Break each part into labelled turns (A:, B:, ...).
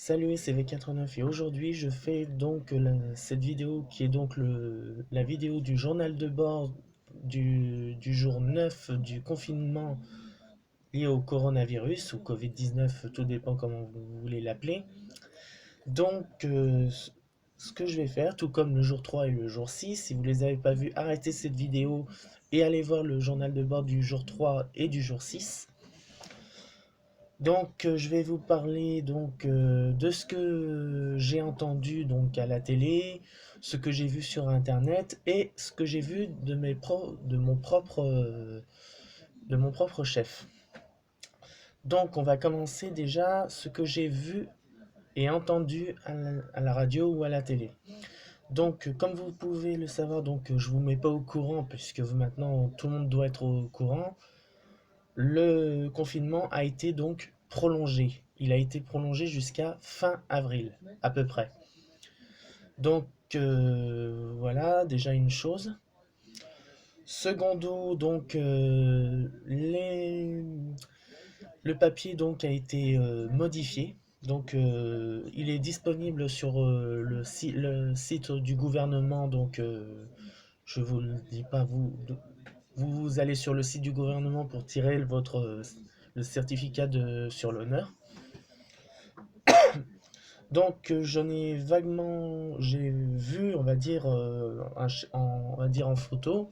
A: Salut, c'est V89 et aujourd'hui je fais donc cette vidéo qui est donc la vidéo du journal de bord du jour 9 du confinement lié au coronavirus ou Covid-19, tout dépend comment vous voulez l'appeler. Donc ce que je vais faire, tout comme le jour 3 et le jour 6, si vous les avez pas vus, arrêtez cette vidéo et allez voir le journal de bord du jour 3 et du jour 6. Donc, je vais vous parler de ce que j'ai entendu donc à la télé, ce que j'ai vu sur Internet et ce que j'ai vu de mon propre chef. Donc, on va commencer déjà ce que j'ai vu et entendu à la radio ou à la télé. Donc, comme vous pouvez le savoir, je vous mets pas au courant puisque maintenant tout le monde doit être au courant. Le confinement a été donc prolongé. Il a été prolongé jusqu'à fin avril, à peu près. Donc voilà, déjà une chose. Secondo, le papier donc a été modifié. Donc il est disponible sur le site du gouvernement. Je vous le dis pas, vous allez sur le site du gouvernement pour tirer le certificat sur l'honneur. Donc j'en ai vaguement, j'ai vu, on va dire, on va dire en photo,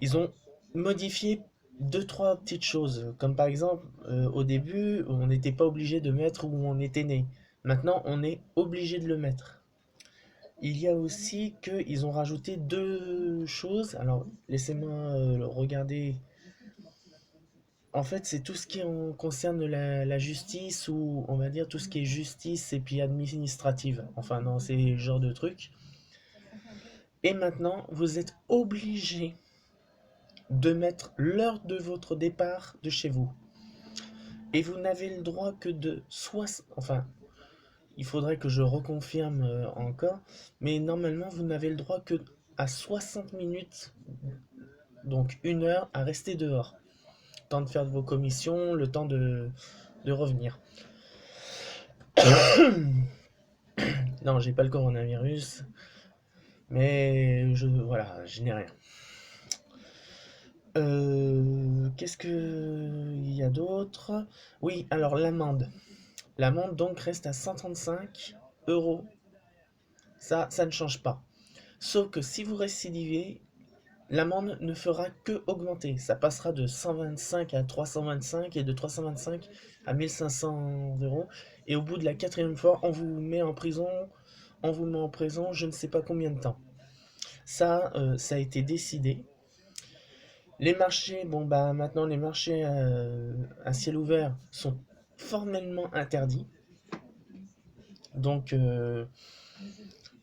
A: ils ont modifié deux, trois petites choses. Comme par exemple, au début, on n'était pas obligé de mettre où on était né. Maintenant, on est obligé de le mettre. Il y a aussi qu'ils ont rajouté deux choses. Alors, laissez-moi regarder. En fait, c'est tout ce qui concerne la justice ou on va dire tout ce qui est justice et puis administrative. Enfin, non, c'est le genre de truc. Et maintenant, vous êtes obligé de mettre l'heure de votre départ de chez vous. Et vous n'avez le droit que de 60... Enfin, il faudrait que je reconfirme encore. Mais normalement, vous n'avez le droit que à 60 minutes, donc une heure, à rester dehors. Temps de faire vos commissions, le temps de revenir. Non, j'ai pas le coronavirus, mais voilà, je n'ai rien. Qu'est-ce que il y a d'autre? Oui, alors l'amende. L'amende donc reste à 135 euros. Ça ne change pas. Sauf que si vous récidivez, l'amende ne fera que augmenter. Ça passera de 125 à 325 et de 325 à 1500 euros. Et au bout de la quatrième fois, on vous met en prison, je ne sais pas combien de temps. Ça a été décidé. Les marchés, bon bah maintenant les marchés à ciel ouvert sont formellement interdits. Donc ne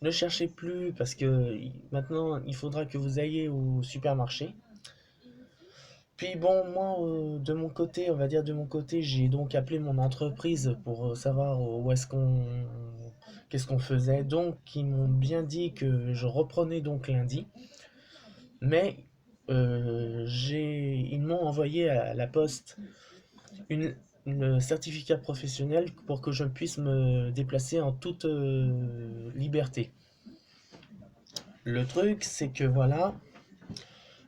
A: cherchez plus parce que maintenant il faudra que vous ayez au supermarché. Puis bon, moi de mon côté, on va dire de mon côté, j'ai donc appelé mon entreprise pour savoir où est-ce qu'on qu'est-ce qu'on faisait. Donc ils m'ont bien dit que je reprenais donc lundi. Mais ils m'ont envoyé à la poste une, une certificat professionnel pour que je puisse me déplacer en toute liberté. Le truc, c'est que voilà,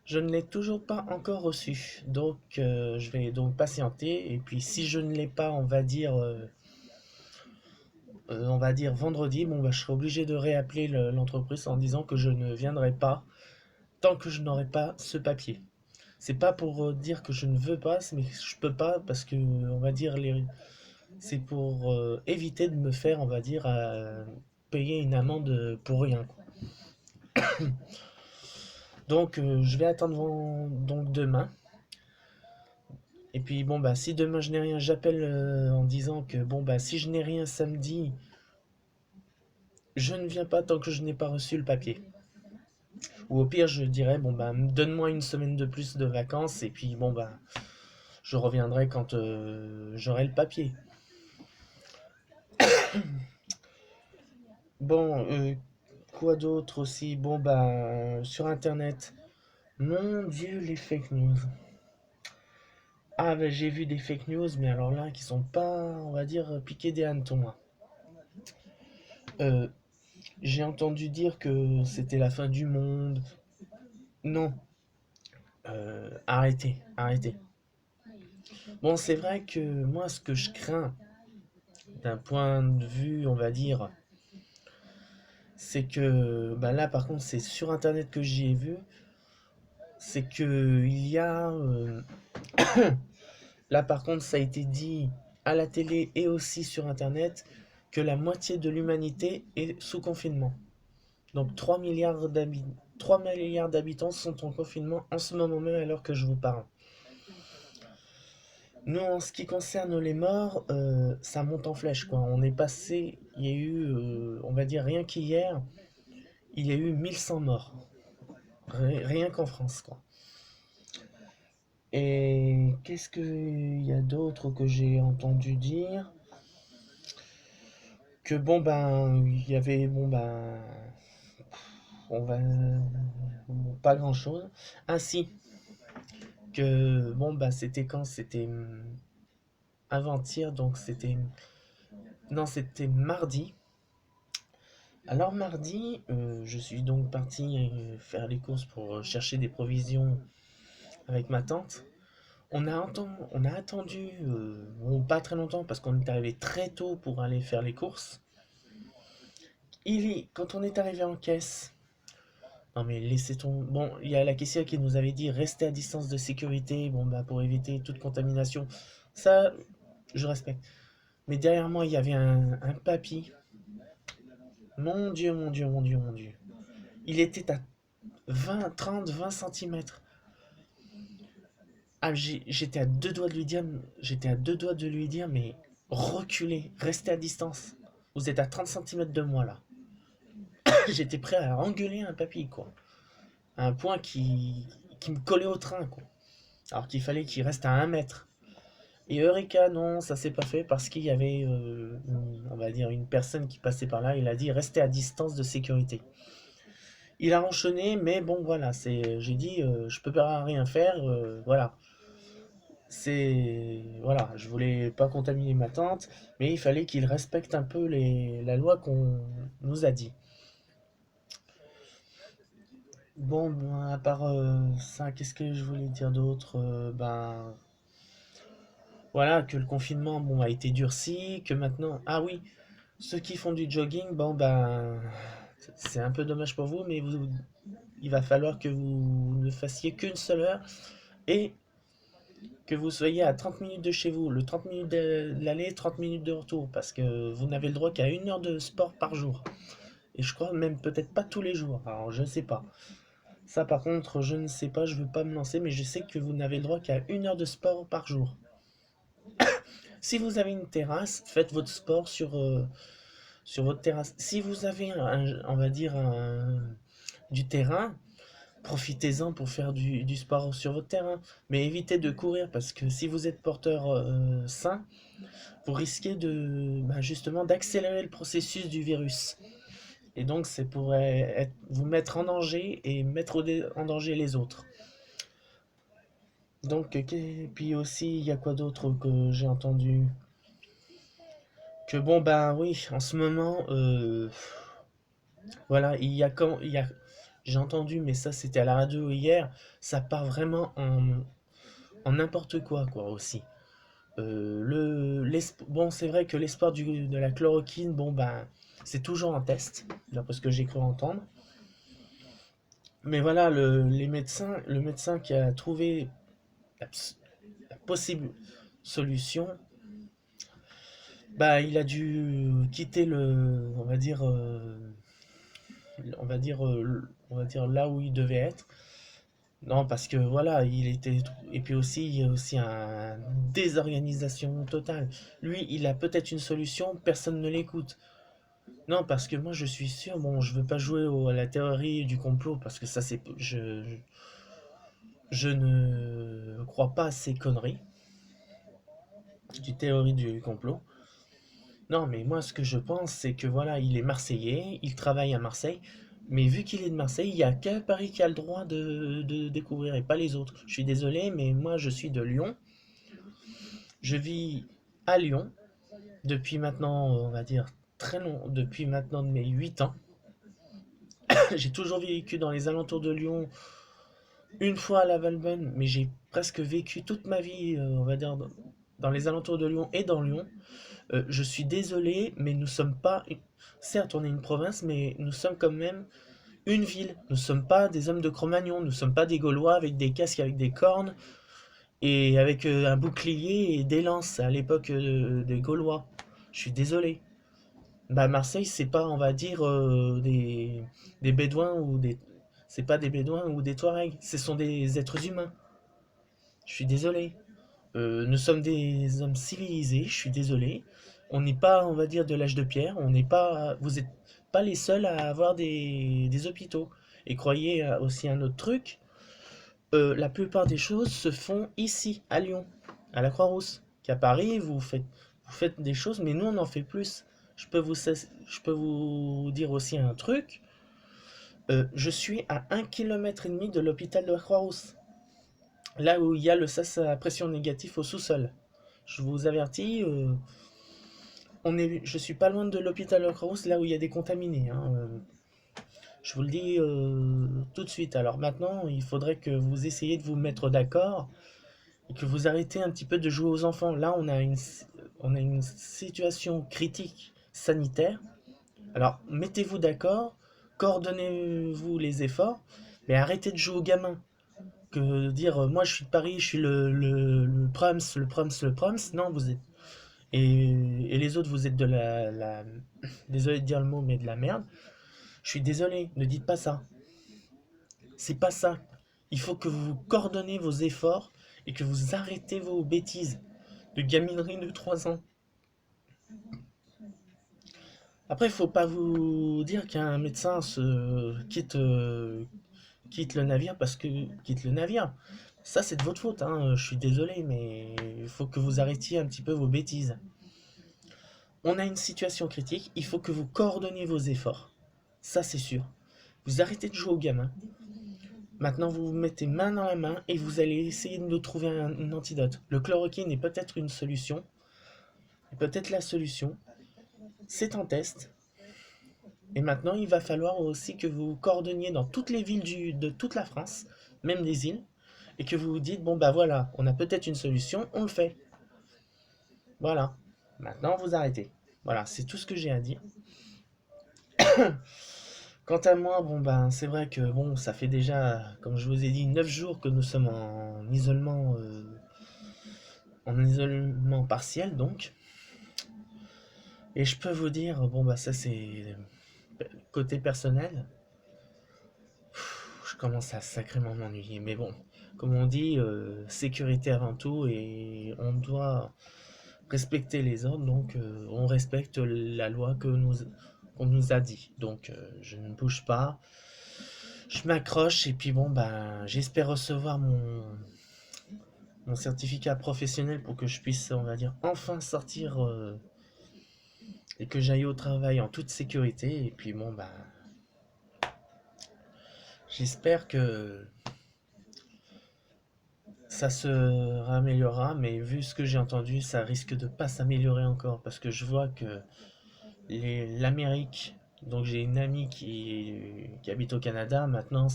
A: je ne l'ai toujours pas encore reçu. Donc, je vais donc patienter. Et puis, si je ne l'ai pas, on va dire vendredi, bon, bah, je serai obligé de réappeler l'entreprise en disant que je ne viendrai pas tant que je n'aurai pas ce papier. C'est pas pour dire que je ne veux pas, mais je peux pas parce que, on va dire, c'est pour éviter de me faire, on va dire, payer une amende pour rien, quoi. Donc, je vais attendre donc demain. Et puis, bon, bah, si demain je n'ai rien, j'appelle en disant que, bon, bah, si je n'ai rien samedi, je ne viens pas tant que je n'ai pas reçu le papier. Ou au pire, je dirais, bon, bah, donne-moi une semaine de plus de vacances et puis, bon, bah, je reviendrai quand j'aurai le papier. Bon, quoi d'autre aussi? Bon, bah, sur Internet. Mon Dieu, les fake news. Ah, ben, j'ai vu des fake news, mais alors là, qui sont pas, on va dire, piqués des hannetons, hein. Euh, j'ai entendu dire que c'était la fin du monde. Non, arrêtez, arrêtez. Bon, c'est vrai que moi, ce que je crains, d'un point de vue, on va dire, c'est que, bah là, par contre, c'est sur Internet que j'y ai vu, c'est que il y a, là, par contre, ça a été dit à la télé et aussi sur Internet, que la moitié de l'humanité est sous confinement. Donc 3 milliards d'habitants sont en confinement en ce moment même alors que je vous parle. Nous, en ce qui concerne les morts, ça monte en flèche, quoi. On est passé, il y a eu, on va dire rien qu'hier, il y a eu 1100 morts. Rien qu'en France, quoi. Et qu'est-ce qu'il y a d'autre que j'ai entendu dire? Que bon ben, il y avait bon ben, on va bon, pas grand-chose. Ainsi que bon ben, c'était quand? C'était avant-hier, donc c'était non, c'était mardi. Alors mardi, je suis donc parti faire les courses pour chercher des provisions avec ma tante. On a attendu bon, pas très longtemps parce qu'on est arrivé très tôt pour aller faire les courses. Quand on est arrivé en caisse, non mais laissez tomber. Bon, il y a la caissière qui nous avait dit restez à distance de sécurité, bon bah pour éviter toute contamination. Ça, je respecte. Mais derrière moi, il y avait un papy. Mon Dieu, mon Dieu, mon Dieu, mon Dieu. Il était à 20, 30, 20 centimètres. Ah, j'étais à deux doigts de lui dire, mais reculez, restez à distance. Vous êtes à 30 centimètres de moi là. J'étais prêt à engueuler un papy, quoi. À un point qui me collait au train, quoi. Alors qu'il fallait qu'il reste à 1 mètre. Et Eureka, non, ça s'est pas fait parce qu'il y avait, on va dire, une personne qui passait par là. Il a dit restez à distance de sécurité. Il a enchaîné, mais bon, voilà, j'ai dit, je peux pas rien faire, voilà. Voilà, je voulais pas contaminer ma tante, mais il fallait qu'il respecte un peu la loi qu'on nous a dit. Bon, ben, à part ça, qu'est-ce que je voulais dire d'autre? Ben, voilà, que le confinement, bon, a été durci, que maintenant, ah oui, ceux qui font du jogging, bon, ben, c'est un peu dommage pour vous, mais il va falloir que vous ne fassiez qu'une seule heure et que vous soyez à 30 minutes de chez vous, le 30 minutes de l'aller, 30 minutes de retour, parce que vous n'avez le droit qu'à 1 heure de sport par jour. Et je crois même peut-être pas tous les jours, alors je ne sais pas. Ça par contre, je ne sais pas, je veux pas me lancer, mais je sais que vous n'avez le droit qu'à 1 heure de sport par jour. Si vous avez une terrasse, faites votre sport sur votre terrasse. Si vous avez, on va dire, du terrain, profitez-en pour faire du sport sur votre terrain. Mais évitez de courir parce que si vous êtes porteur sain, vous risquez bah, justement d'accélérer le processus du virus. Et donc, ça pourrait vous mettre en danger et mettre en danger les autres. Donc, puis aussi, il y a quoi d'autre que j'ai entendu? Que bon, bah oui, en ce moment, voilà, j'ai entendu, mais ça c'était à la radio hier, ça part vraiment en n'importe quoi aussi. Bon, c'est vrai que l'espoir de la chloroquine, bon ben, c'est toujours en test, d'après ce que j'ai cru entendre. Mais voilà, le médecin qui a trouvé la possible solution, bah, il a dû quitter on va dire là où il devait être. Non, parce que voilà, et puis aussi, il y a aussi une désorganisation totale. Lui, il a peut-être une solution, personne ne l'écoute. Non, parce que moi, je suis sûr, bon, je veux pas jouer à la théorie du complot, parce que ça, je ne crois pas à ces conneries, du théorie du complot. Non, mais moi, ce que je pense, c'est que voilà, il est Marseillais, il travaille à Marseille, mais vu qu'il est de Marseille, il n'y a qu'à Paris qui a le droit de découvrir et pas les autres. Je suis désolé, mais moi, je suis de Lyon. Je vis à Lyon depuis maintenant, on va dire, très long, depuis maintenant de mes 8 ans. J'ai toujours vécu dans les alentours de Lyon, une fois à la Valbonne, mais j'ai presque vécu toute ma vie, on va dire, dans les alentours de Lyon et dans Lyon. Je suis désolé, mais nous sommes pas. Certes, on est une province, mais nous sommes quand même une ville. Nous ne sommes pas des hommes de Cro-Magnon, nous ne sommes pas des Gaulois avec des casques, avec des cornes et avec un bouclier et des lances à l'époque des Gaulois. Je suis désolé. Bah, Marseille, c'est pas, on va dire, des Bédouins ou des. C'est pas des Bédouins ou des Touaregs, ce sont des êtres humains. Je suis désolé. Nous sommes des hommes civilisés, je suis désolé. On n'est pas, on va dire, de l'âge de pierre. On n'est pas, vous n'êtes pas les seuls à avoir des hôpitaux. Et croyez aussi un autre truc, la plupart des choses se font ici, à Lyon, à la Croix-Rousse. Qu'à Paris, vous faites des choses, mais nous, on en fait plus. Je peux vous dire aussi un truc. Je suis à 1,5 km de l'hôpital de la Croix-Rousse, là où il y a le sas à pression négatif au sous-sol. Je vous avertis, je suis pas loin de l'hôpital de la Croix-Rousse, là où il y a des contaminés, hein. Je vous le dis tout de suite. Alors maintenant, il faudrait que vous essayiez de vous mettre d'accord et que vous arrêtez un petit peu de jouer aux enfants. Là, on a une situation critique sanitaire. Alors, mettez-vous d'accord, coordonnez-vous les efforts, mais arrêtez de jouer aux gamins. Que dire, moi je suis de Paris, je suis le Prams, le Prams, le Prams. Non, vous êtes. Et les autres, vous êtes de désolé de dire le mot, mais de la merde. Je suis désolé, ne dites pas ça. C'est pas ça. Il faut que vous coordonnez vos efforts et que vous arrêtez vos bêtises de gaminerie de 3 ans. Après, il faut pas vous dire qu'un médecin quitte le navire parce que quitte le navire. Ça, c'est de votre faute, hein. Je suis désolé, mais il faut que vous arrêtiez un petit peu vos bêtises. On a une situation critique, il faut que vous coordonniez vos efforts. Ça, c'est sûr. Vous arrêtez de jouer aux gamins. Maintenant, vous vous mettez main dans la main et vous allez essayer de nous trouver un antidote. Le chloroquine est peut-être une solution, peut-être la solution. C'est en test. Et maintenant, il va falloir aussi que vous coordonniez dans toutes les villes de toute la France, même des îles, et que vous vous dites, bon bah voilà, on a peut-être une solution, on le fait. Voilà. Maintenant, vous arrêtez. Voilà, c'est tout ce que j'ai à dire. Quant à moi, bon ben c'est vrai que bon, ça fait déjà, comme je vous ai dit, 9 jours que nous sommes en isolement partiel donc. Et je peux vous dire, bon bah ça c'est côté personnel, je commence à sacrément m'ennuyer. Mais bon, comme on dit, sécurité avant tout et on doit respecter les ordres, donc on respecte la loi qu'on nous a dit. Donc je ne bouge pas, je m'accroche et puis bon ben j'espère recevoir mon certificat professionnel pour que je puisse, on va dire, enfin sortir et que j'aille au travail en toute sécurité. Et puis bon ben j'espère que ça se améliorera, mais vu ce que j'ai entendu, ça risque de pas s'améliorer encore parce que je vois que l'Amérique, donc j'ai une amie qui habite au Canada maintenant,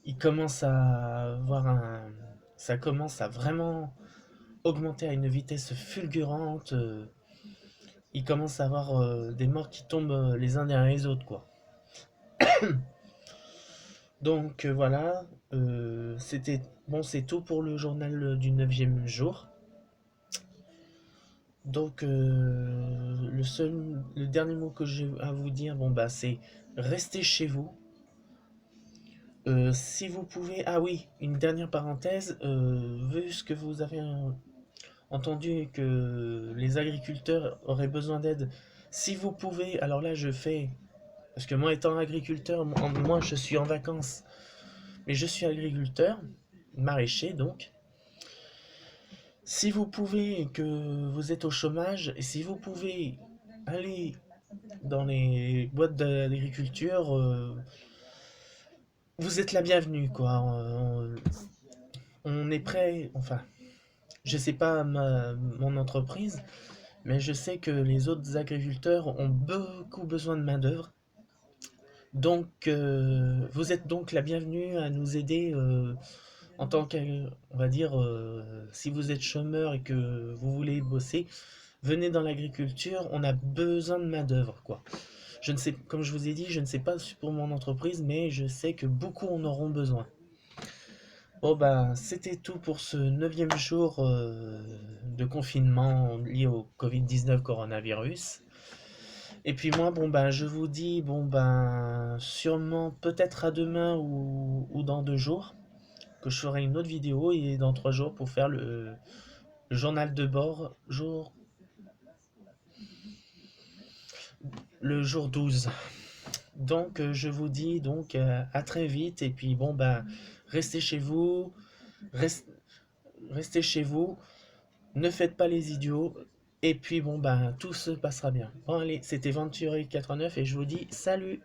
A: il commence à avoir ça commence à vraiment augmenter à une vitesse fulgurante. Il commence à avoir des morts qui tombent les uns derrière les autres, quoi. Donc voilà, c'était bon, c'est tout pour le journal du 9e jour. Donc le dernier mot que j'ai à vous dire, bon bah c'est restez chez vous. Si vous pouvez, ah oui, une dernière parenthèse, vu ce que vous avez entendu que les agriculteurs auraient besoin d'aide, si vous pouvez, alors là je fais, parce que moi étant agriculteur, moi je suis en vacances, mais je suis agriculteur, maraîcher donc. Si vous pouvez et que vous êtes au chômage, et si vous pouvez aller dans les boîtes d'agriculture, vous êtes la bienvenue, quoi. On est prêt, enfin, Je sais pas mon entreprise, mais je sais que les autres agriculteurs ont beaucoup besoin de main-d'œuvre. Donc, vous êtes donc la bienvenue à nous aider en tant on va dire, si vous êtes chômeur et que vous voulez bosser, venez dans l'agriculture, on a besoin de main-d'œuvre, quoi. Je ne sais, comme je vous ai dit, je ne sais pas pour mon entreprise, mais je sais que beaucoup en auront besoin. Bon bah, c'était tout pour ce neuvième jour de confinement lié au Covid-19 coronavirus. Et puis moi, bon ben, je vous dis, bon ben, sûrement peut-être à demain ou dans 2 jours, que je ferai une autre vidéo et dans 3 jours pour faire le journal de bord, le jour 12. Donc je vous dis donc à très vite et puis bon ben, restez chez vous, rest- restez chez vous, ne faites pas les idiots et puis bon ben, tout se passera bien. Bon allez, c'était Venturi 89 et je vous dis salut!